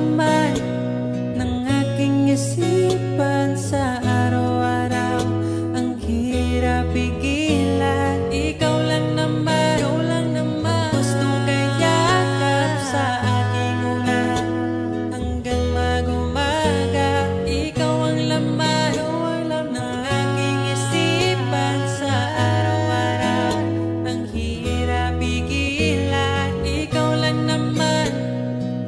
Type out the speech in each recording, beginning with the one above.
naman ng aking isipan sa araw-araw. Ang hirap pigilan, ikaw lang naman, gustong kayakap sa aking ulan. Hanggang mag-umaga, ikaw ang laman ng aking isipan sa araw-araw. Ang hirap pigilan, ikaw lang naman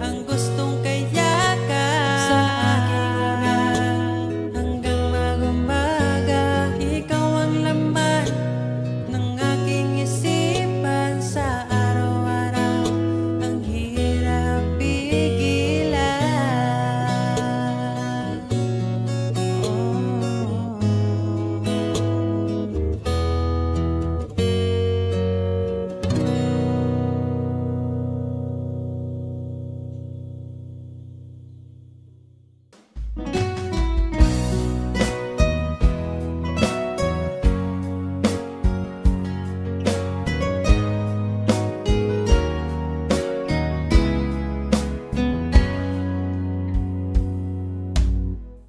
ang gustong kayakap sa aking ulan. Hanggang mag-umaga, ikaw ang laman ng aking isipan sa araw-araw. Ang hirap pigilan.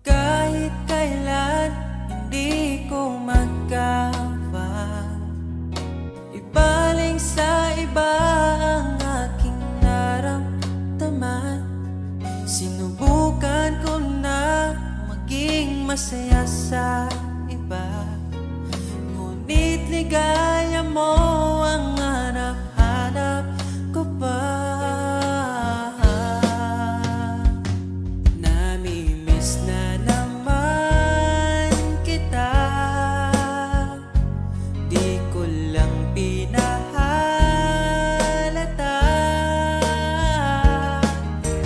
Kahit kailan hindi ko magkawang ibaling sa iba ang aking naramdaman. Sinubukan ko na maging masaya sa iba, ngunit ligaya mo ang hanap-hanap ko pa. Namimiss na naman kita, di ko lang pinahalata.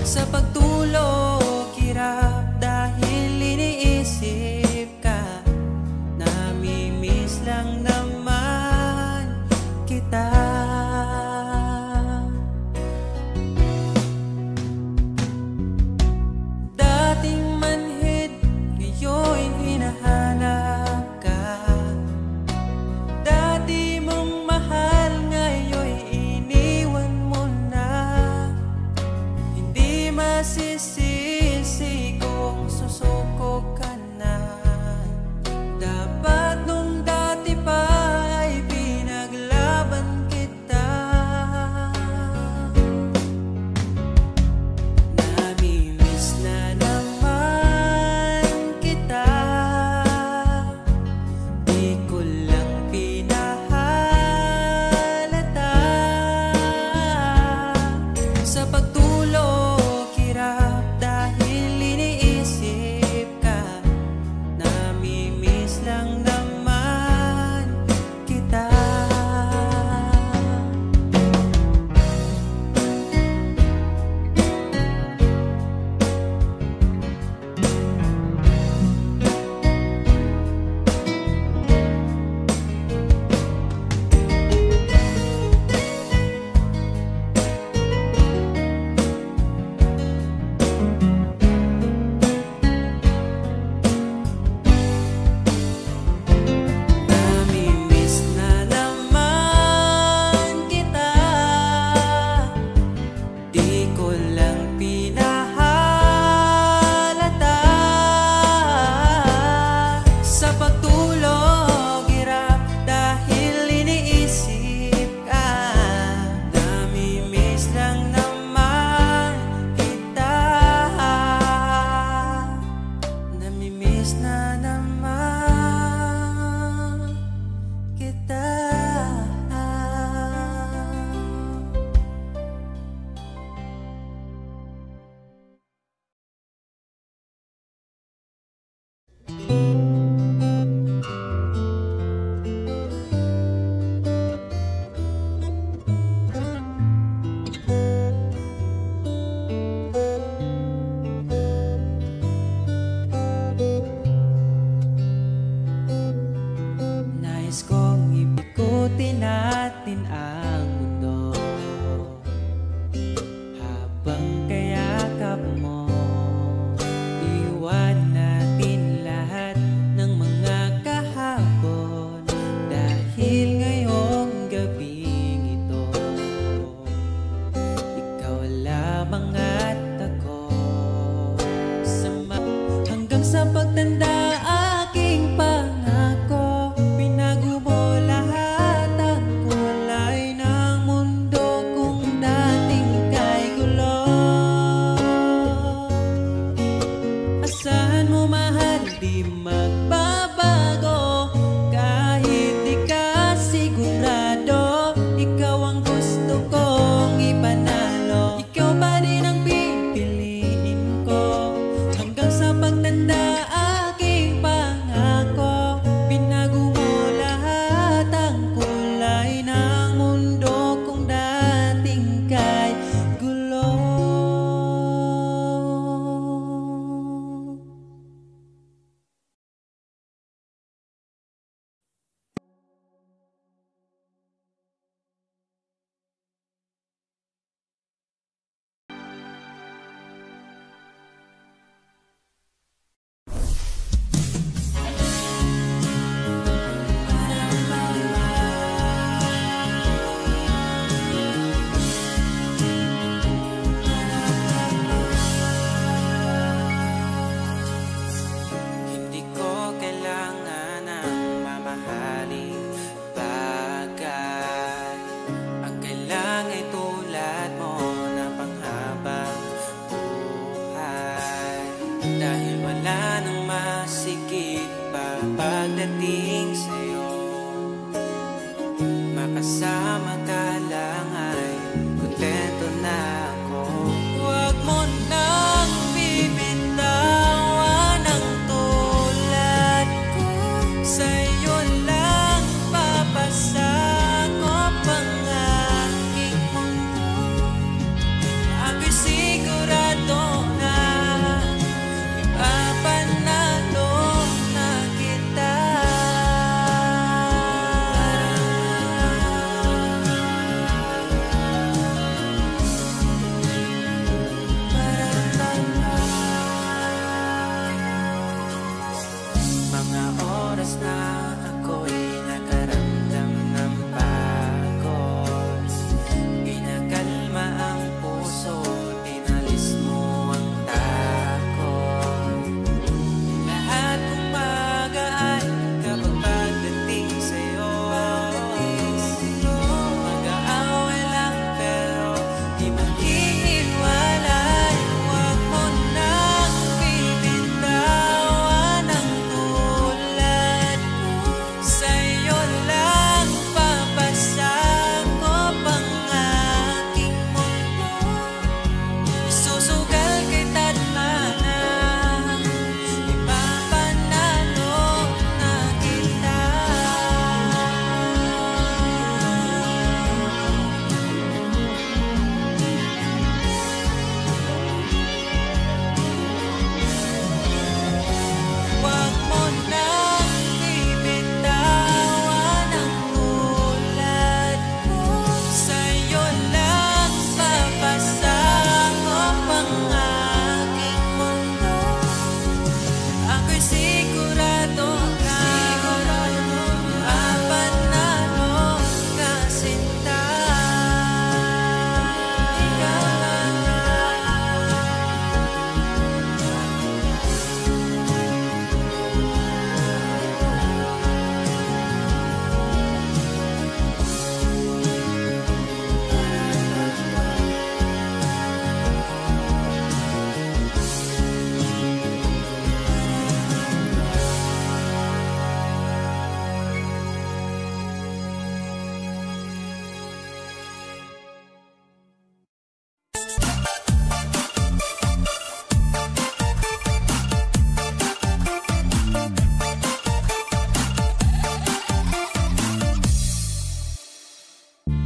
Sa pagtulog, hirap dahil iniisip ka. Namimiss lang naman kita. Dating manhid, ngayon hinahanap ka. Dati mong mahal, ngayon iniwan mo na. Hindi masisisi kung susuko ka na. Dapat nung dati pa ay pinaglaban kita. Namimiss na naman kita, di ko lang pinahalata. Sa pagtulog, hirap dahil iniisip ka. Namimiss lang naman kita. Namimiss na naman kita, di ko lang pinahalata. Sa pagtulog, hirap dahil iniisip ka. Namimiss lang naman kita. Namimiss na naman kita. Nais kong ikutin natin ang mundo habang kayakap mo. Iwan natin lahat ng mga kahapon, dahil ngayong gabing ito ikaw lamang at ako.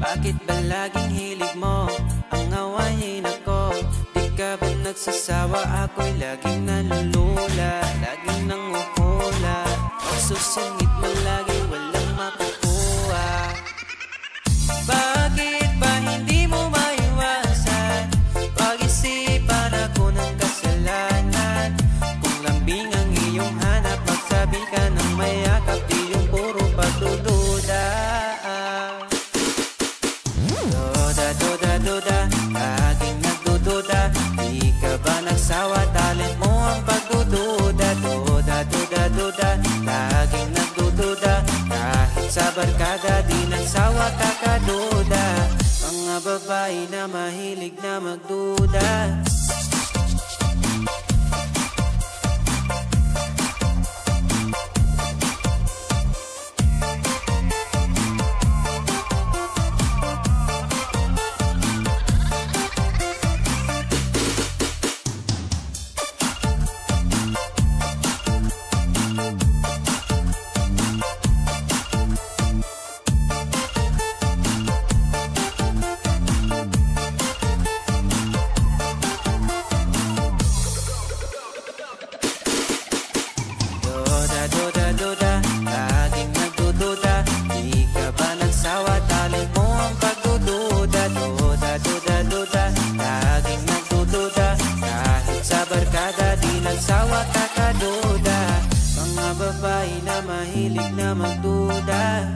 Bakit ba laging hilig mo ang awayin ako? Di ka ba nagsasawa? Ako'y laging nalulula, laging nanguhula. Pagsusungit mo lagi walang makukuha. Bakit ba hindi mo maiwasan? Pag-isipan ako ng kasalanan. Kung lambing ang iyong hanap, magsabi ka ng mayakap, di yung puro pagdududa. Duda, laging nagdududa. Di ka ba nagsawa? Talent mo ang pagdududa. Duda, laging nagdududa. Kahit sa barkada, di nagsawa kakaduda. Mga babae na mahilig na magduda. Duda, laging nagdududa. Di ka ba nagsawa? Talent mo ang pagdududa. Duda, laging nagdududa. Kahit sa barkada, di nagsawa kakaduda. Mga babae na mahilig na magduda.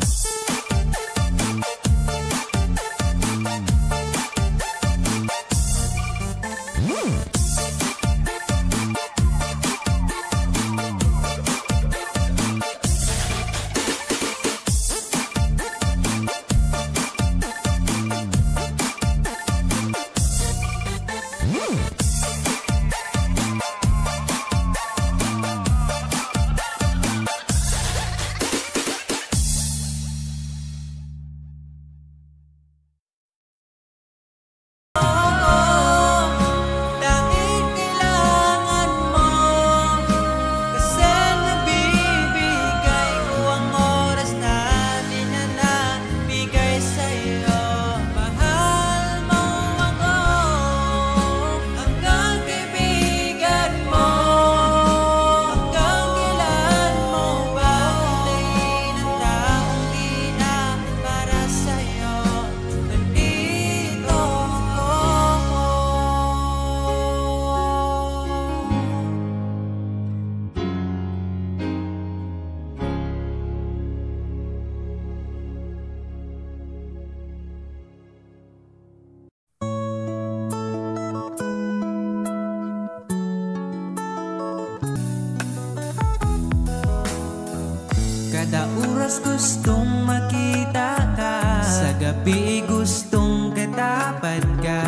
Kada oras gustong makita ka, sa gabi gustong katapat ka.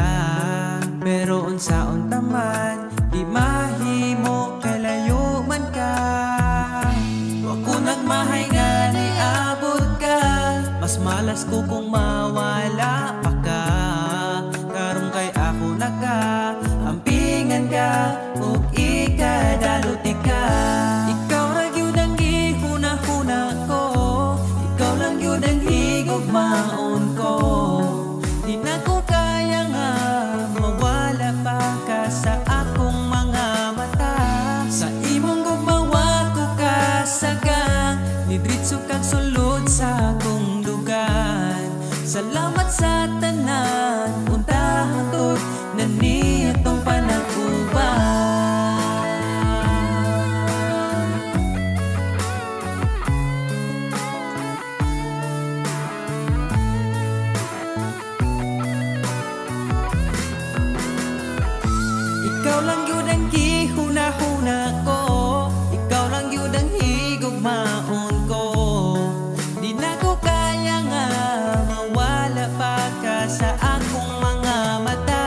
Pero unsaon taman, di mahimo kalayo man ka. Wa ko nagmahay nga ni abot ka, mas malas ko kung mawala pa ka. Karong kay ako naka, ampingan ka, ug ikadaluti ka. Ikaw ra gyud ang gihuna-huna ko, ikaw lang gyud ang higugmaon ko. Di na ko kaya nga mawala pa ka sa akong mga mata. Sa imong gugmawa ko kasagang, ni diretso kag sulod sa akong dugan. Salamat sa tanan, untahan to't nani atong panagkuban. Ikaw lang yun ang gihuna-huna ko, ikaw lang yun ang higugmaon ko. Di na ko kaya nga mawala pa ka sa akong mga mata.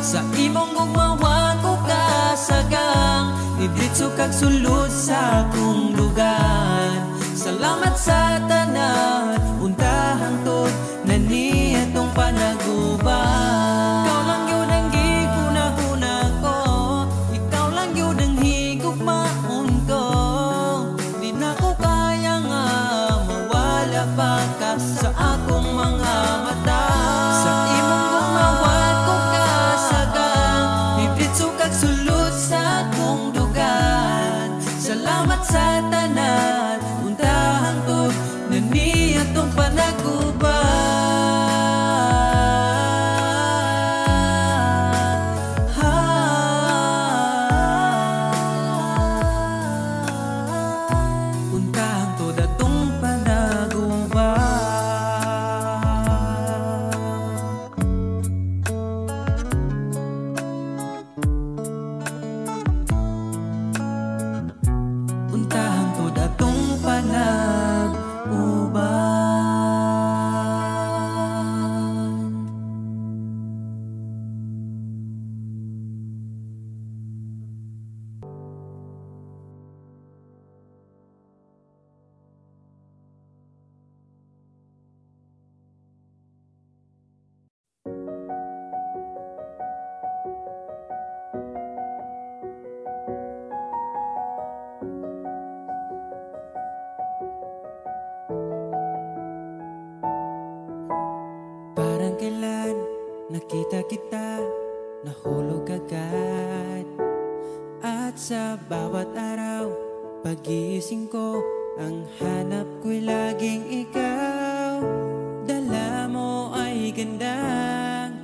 Sa imong gugmawa ko kasagang, ni diretso kag sulod sa akong lugar. Salamat sa tanan, untahan to't nani atong panaguban. Ikaw lang yun ang gihuna-huna ko, ikaw lang yun ang higugmaon ko. Di na ko kaya nga mawala pa ka sa akong mga mata. kailan nakita kita, nahulog agad. At sa bawat araw, pagising ko, ang hanap ko'y laging ikaw. Dala mo ay gandang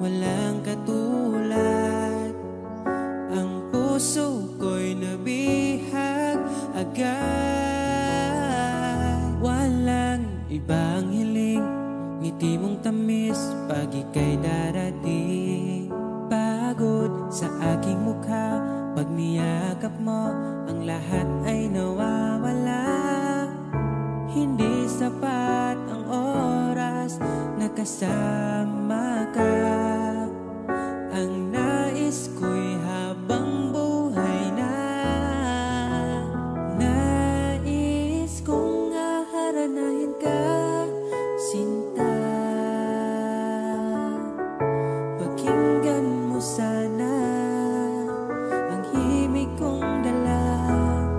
walang katulad. Ang puso ko'y nabihag agad. Walang ibang hiling, ngiti mong tamis pag ika'y darating. Pagod sa aking mukha, pag niyakap mo, ang lahat ay nawawala. Hindi sapat ang oras na kasama ka. Ang nais ko'y habang buhay na. Nais kong aharanahin ka, sinta. Pakinggan mo sana ang himig kong dala.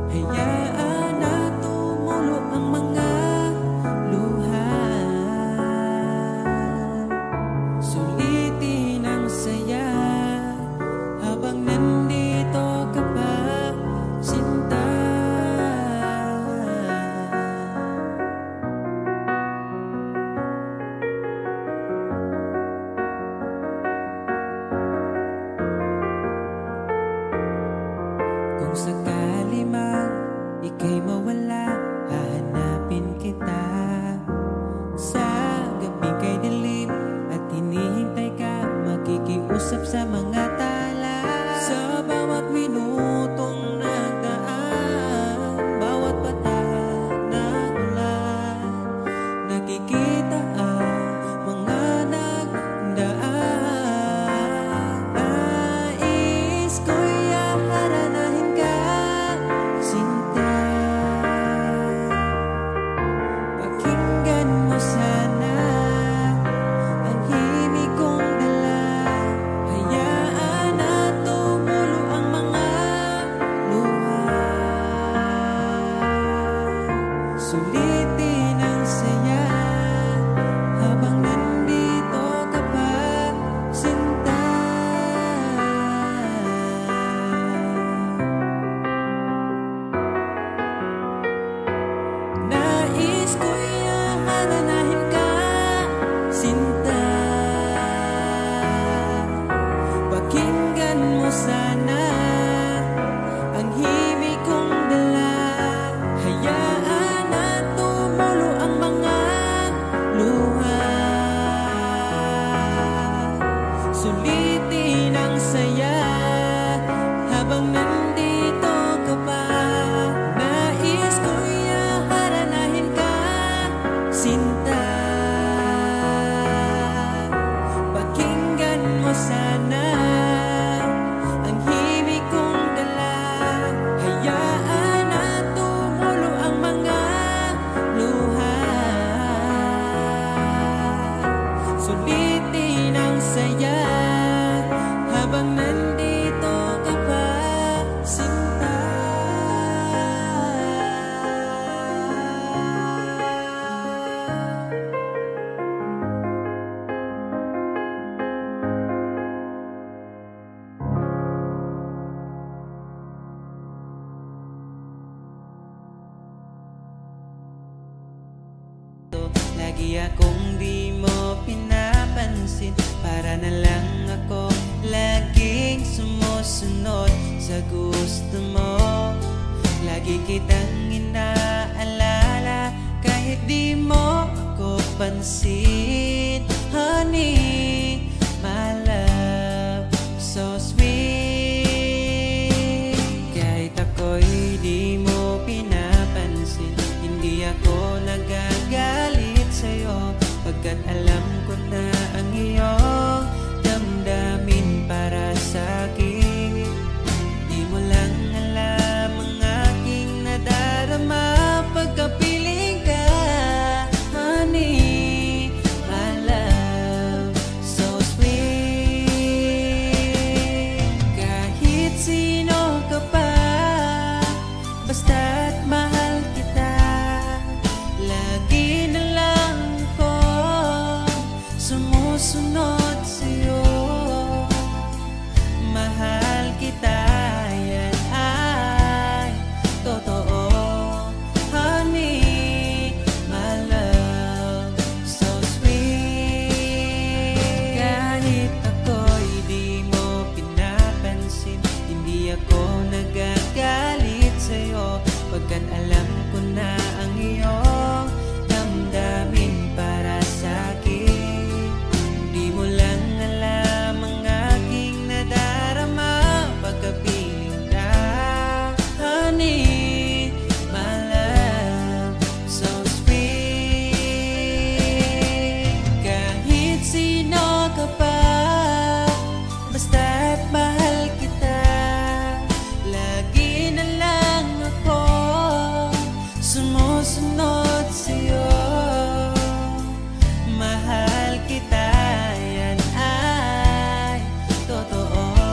Hayaan na tumulo ang mga luha. Sulitin ang saya habang nandito ka pa, sinta. Kung sakali man ika'y mawala, hahanapin kita. Sa gabi kay dilim at hinihintay ka, makikiusap sa mga tala. Sa bawat minutong nagdaan, bawat patak ng ulan, nakikita ang mga nagdaan. Nais ko'y aharanahin ka, sinta. Pakinggan mo sana ang himig kong dala. Hayaan na tumulo ang mga luha. Sulitin ang saya habang nandito ka pa, sinta. Nais ko'y aharanahin ka, sinta. Pakinggan mo sana ang himig kong dala. Hayaan na tumulo ang mga luha. Sulitin ang saya habang nandito ka pa. Nais ko'y aharanahin ka, sinta. Pakinggan mo sana ang himig kong dala. Hayaan na tumulo ang mga luha. Sulitin ang saya habang nandito ka pa, sinta. Lagi akong di mo pinapansin, para na lang ako laging sumusunod sa gusto mo. Lagi kitang inaalala kahit di mo ako pansin. Honey, my love, so sweet. Kahit ako'y di mo pinapansin, hindi ako nagagalit sa'yo, pagkat alam ko na ang iyong damdamin para sa'kin. Di mo lang alam ang aking nadarama pagkapiling ka. Honey, my love, so sweet. Kahit sino ka pa, basta't mahal kita, lagi na lang ko sumusunod sa'yo. Mahal kita, yan ay totoo. Honey, my love, so sweet. Kahit ako'y di mo pinapansin, hindi ako nagagalit sa'yo, pagkat alam ko na ang iyong damdamin para sa'kin. Di mo lang alam ang aking nadarama pagkapiling ka. Honey, my love, so sweet. Kahit sino ka pa, basta't mahal kita, lagi na lang ako sumusunod sa'yo. Mahal kita, yan ay totoo.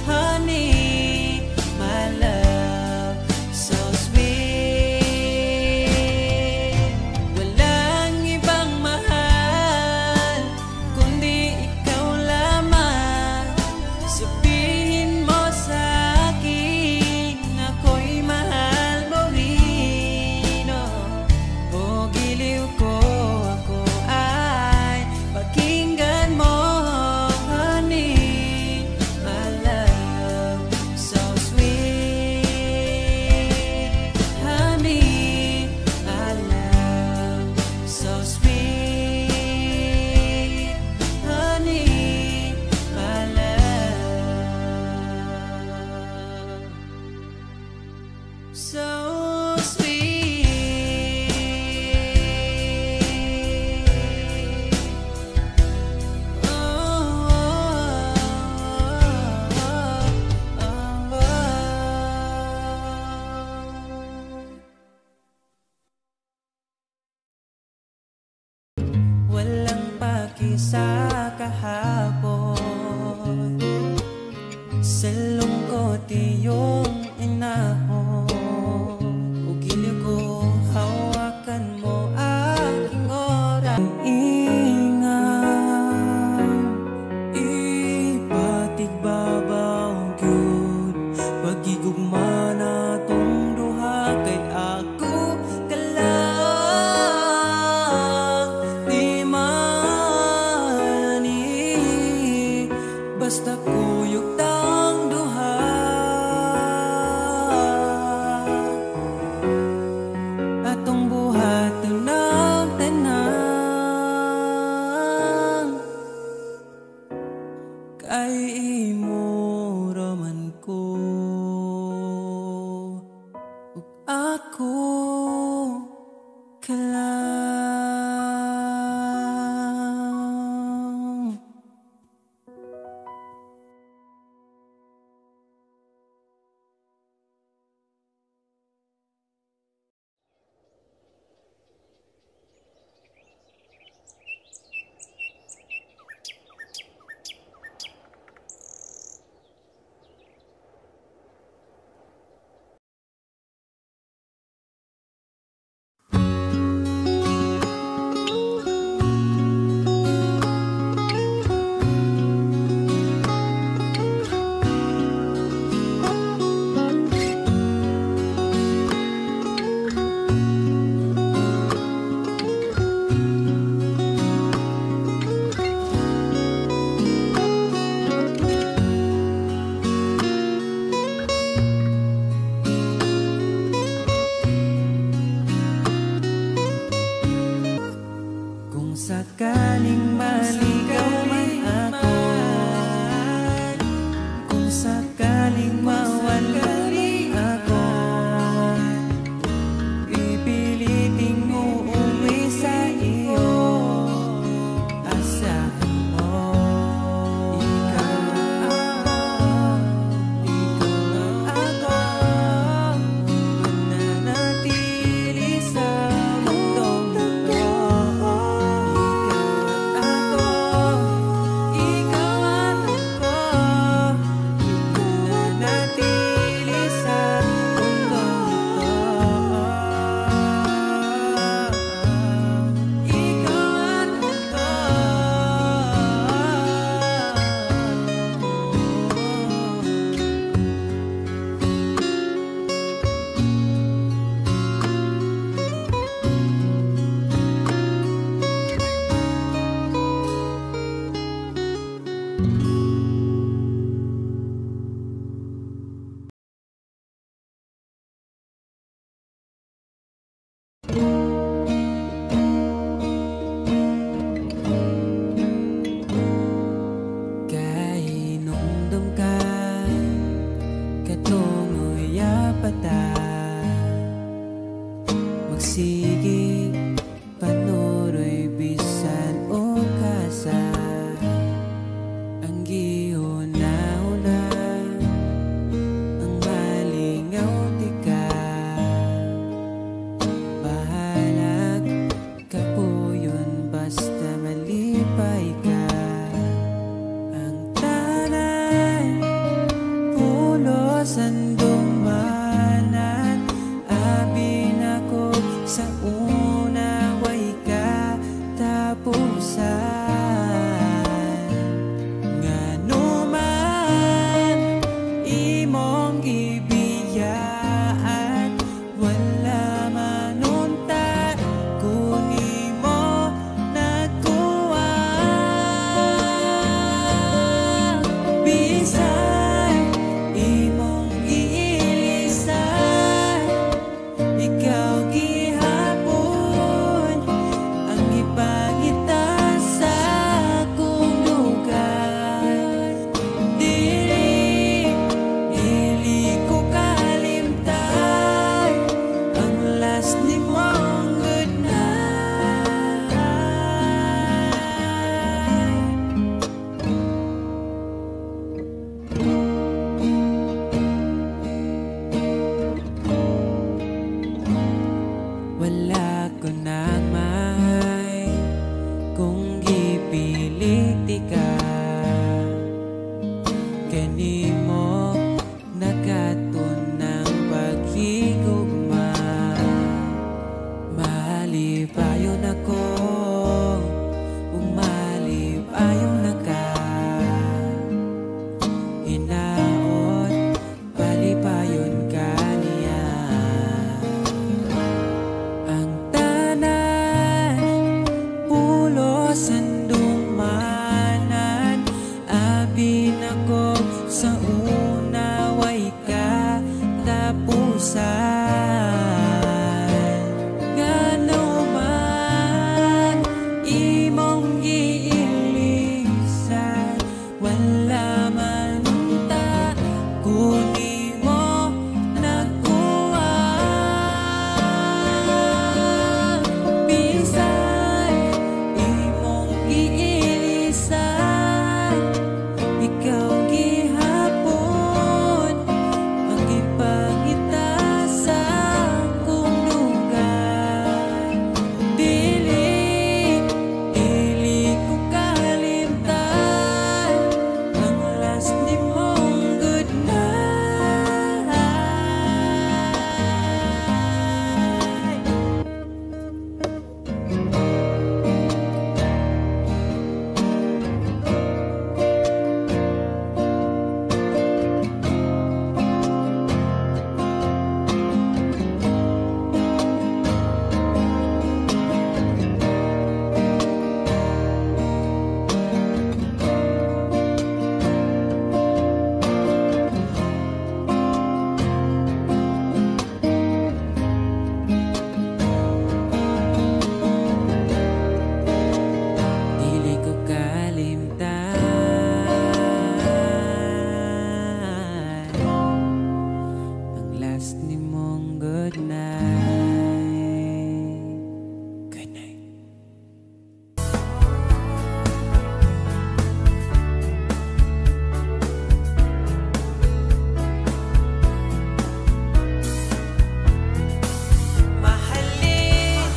Honey, my love, so sweet. Walang ibang mahal kundi ikaw lamang. Sabihin mo sa'kin, ako'y mahal mo rin, oh. O giliw ko, ako ay pakinggan mo. Honey, my love, so sweet. Honey, my love, so sweet. Honey, my love, so sweet. Oh, oh, oh, oh. Walang paki sa kahapon, sa lungkot iyong inahon. Ugiliw ko, hawakan mo aking oras. Ingat, ipatigbabaw gyud pagigugma natong duha, kay ako ka lang. Di mani basta kuyog tang duha. politika. Kanimo nakatunang paghigugma. Malipayon ako, umalipayon na ka. Hinaot, palipayon ka niya. Ang tanan, pulos sandumanan. Abin ako sa una, way ka tapusan. Ngano man imong giilisan, wala man ta kunin mo nagkuha. Bisan imong giilisan, ikaw gihapon ang gipangita sa akong lugar. Dili ko kalimtan ang last nimong good night. Dili ko kalimtan ang last nimong good night. Good night. Mahalin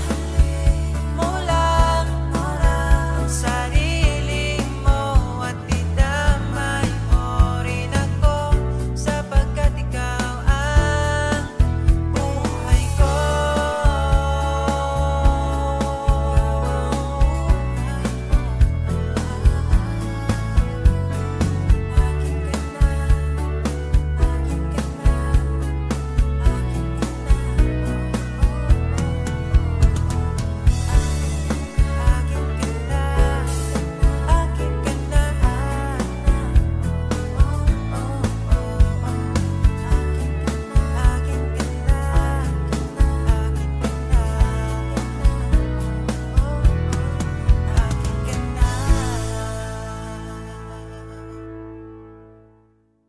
mo lang ang sarili mo at idamay mo rin ako, sapagkat ikaw ang buhay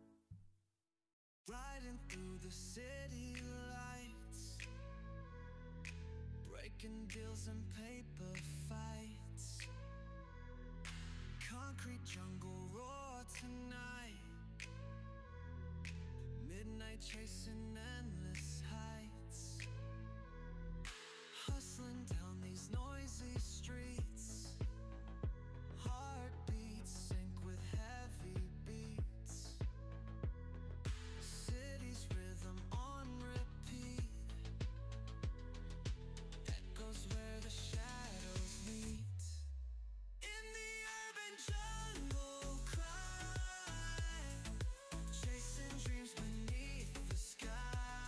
ko. Riding through the city lights, breaking deals and paper fights. Concrete jungle roar tonight, midnight chasing endless heights. Hustling down these noisy streets, heartbeats sync with heavy beats. City's rhythm on repeat, echoes where the shadows meet. In the urban jungle cry, chasing dreams beneath the sky.